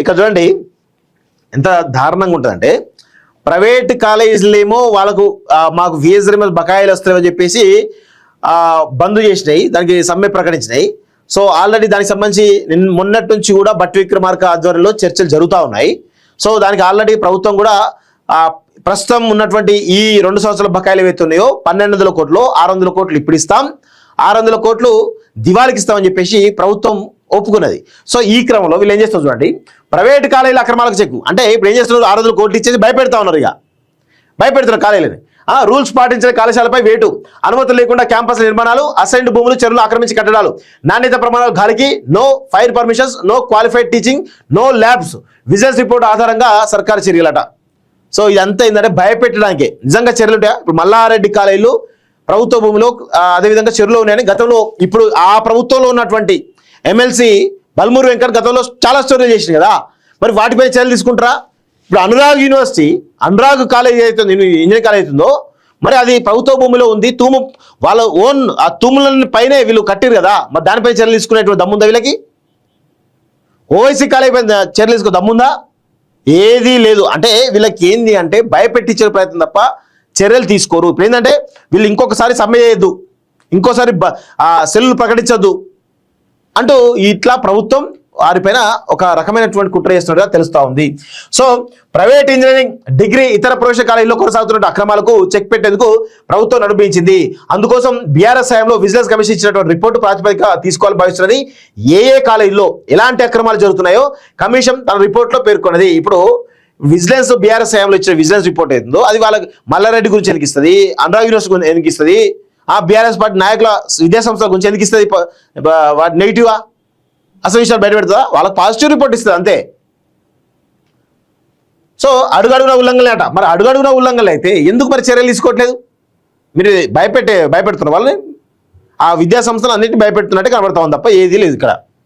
ఇక్కడ చూడండి ఎంత దారుణంగా ఉంటుందంటే, ప్రైవేట్ కాలేజీలేమో వాళ్ళకు మాకు ఫీజు రిమెంబర్స్ బకాయిలు వస్తాయని చెప్పేసి బంద్ చేసినాయి, దానికి సమ్మె ప్రకటించినాయి. సో ఆల్రెడీ దానికి సంబంధించి మొన్నటి నుంచి కూడా బట్టి విక్రమార్క ఆధ్వర్యంలో చర్చలు జరుగుతూ ఉన్నాయి. సో దానికి ఆల్రెడీ ప్రభుత్వం కూడా ప్రస్తుతం ఉన్నటువంటి ఈ 2 సంవత్సరాల బకాయిలు ఏవైతే ఉన్నాయో 1200 కోట్లు 600 కోట్లు ఇప్పుడు ఇస్తాం, 600 కోట్లు దివాళికి ఇస్తామని చెప్పేసి ప్రభుత్వం ఒప్పుకున్నది. సో ఈ క్రమంలో వీళ్ళు ఏం చేస్తారు చూడండి, ప్రైవేట్ కాలేజీల అక్రమాలకు చెక్కు అంటే ఇప్పుడు ఏం చేస్తున్నారు, 600 కోట్లు ఇచ్చేసి భయపెడతా ఉన్నారు. ఇక భయపెడుతున్నారు కాలేజీలని. రూల్స్ పాటించిన కళాశాలపై వేటు, అనుమతులు లేకుండా క్యాంపస్ నిర్మాణాలు, అసైన్డ్ భూములు, చెరువులు ఆక్రమించి కట్టడాలు, నాణ్యత ప్రమాణాలు గాలికి, no fire permissions, no qualified teaching, no labs, vigilance report ఆధారంగా సర్కారు చర్యలట. సో ఇదంతా ఏంటంటే భయపెట్టడానికే. నిజంగా చర్యలు ఉంటాయా? ఇప్పుడు మల్లారెడ్డి కాలేజీలు ప్రభుత్వ భూమిలో అదేవిధంగా చెరువులో ఉన్నాయని గతంలో ఇప్పుడు ఆ ప్రభుత్వంలో ఉన్నటువంటి ఎమ్మెల్సీ బల్మూరు వెంకట్ గతంలో చాలా స్టోరీలు చేసింది కదా, మరి వాటిపై చర్యలు తీసుకుంటారా? ఇప్పుడు అనురాగ్ యూనివర్సిటీ, అనురాగ్ కాలేజ్ అవుతుంది, ఇంజనీరింగ్ కాలేజ్ అవుతుందో మరి అది ప్రభుత్వ భూమిలో ఉంది. తూము వాళ్ళ ఓన్ ఆ తూముల పైనే వీళ్ళు కట్టిరు కదా, మరి దానిపై చర్యలు తీసుకునేటువంటి దమ్ముందా వీళ్ళకి? ఓవైసీ కాలేజ్ పైన చర్యలు తీసుకో దమ్ముందా? ఏదీ లేదు. అంటే వీళ్ళకి ఏంది అంటే భయపెట్టించే ప్రయత్నం తప్ప చర్యలు తీసుకోరు. ఇప్పుడు ఏంటంటే వీళ్ళు ఇంకొకసారి సమ్మె చేయొద్దు, ఇంకోసారి సెల్లులు ప్రకటించొద్దు అంటూ ఇట్లా ప్రభుత్వం వారిపైన ఒక రకమైనటువంటి కుట్ర చేస్తున్నట్టుగా తెలుస్తూ ఉంది. సో ప్రైవేట్ ఇంజనీరింగ్, డిగ్రీ, ఇతర ప్రవేశ కాలేజీలో కొనసాగుతున్న అక్రమాలకు చెక్ పెట్టేందుకు ప్రభుత్వం నడిపించింది. అందుకోసం బీఆర్ఎస్ హయాంలో విజిలెన్స్ కమిషన్ ఇచ్చినటువంటి రిపోర్టు ప్రాతిపదిక తీసుకోవాలని భావిస్తున్నది. ఏ కాలేజీలో ఎలాంటి అక్రమాలు జరుగుతున్నాయో కమిషన్ తన రిపోర్ట్లో పేర్కొన్నది. ఇప్పుడు విజిలెన్స్ బీఆర్ఎస్ హయాంలో ఇచ్చిన విజిలెన్స్ రిపోర్ట్ ఏదో అది వాళ్ళకి మల్లారెడ్డి గురించి ఎందుకు ఇస్తుంది, అనురాగ్ యూనివర్సిటీ గురించి ఎందుకు ఇస్తుంది, ఆ బీఆర్ఎస్ పార్టీ నాయకుల విద్యాసంస్థల గురించి ఎందుకు ఇస్తుంది? వాటి నెగిటివా? అసలు విషయాలు బయట పెడుతుందా? వాళ్ళకి పాజిటివ్ రిపోర్ట్ ఇస్తుంది అంతే. సో అడుగడుగున ఉల్లంఘనలే అట. మరి అడుగడుగున ఉల్లంఘనలు అయితే ఎందుకు మరి చర్యలు తీసుకోవట్లేదు? మీరు భయపెడుతున్నారు వాళ్ళని, ఆ విద్యాసంస్థలు అన్నింటినీ భయపెడుతున్నట్టు కనబడతా ఉంది తప్ప ఏదీ లేదు ఇక్కడ.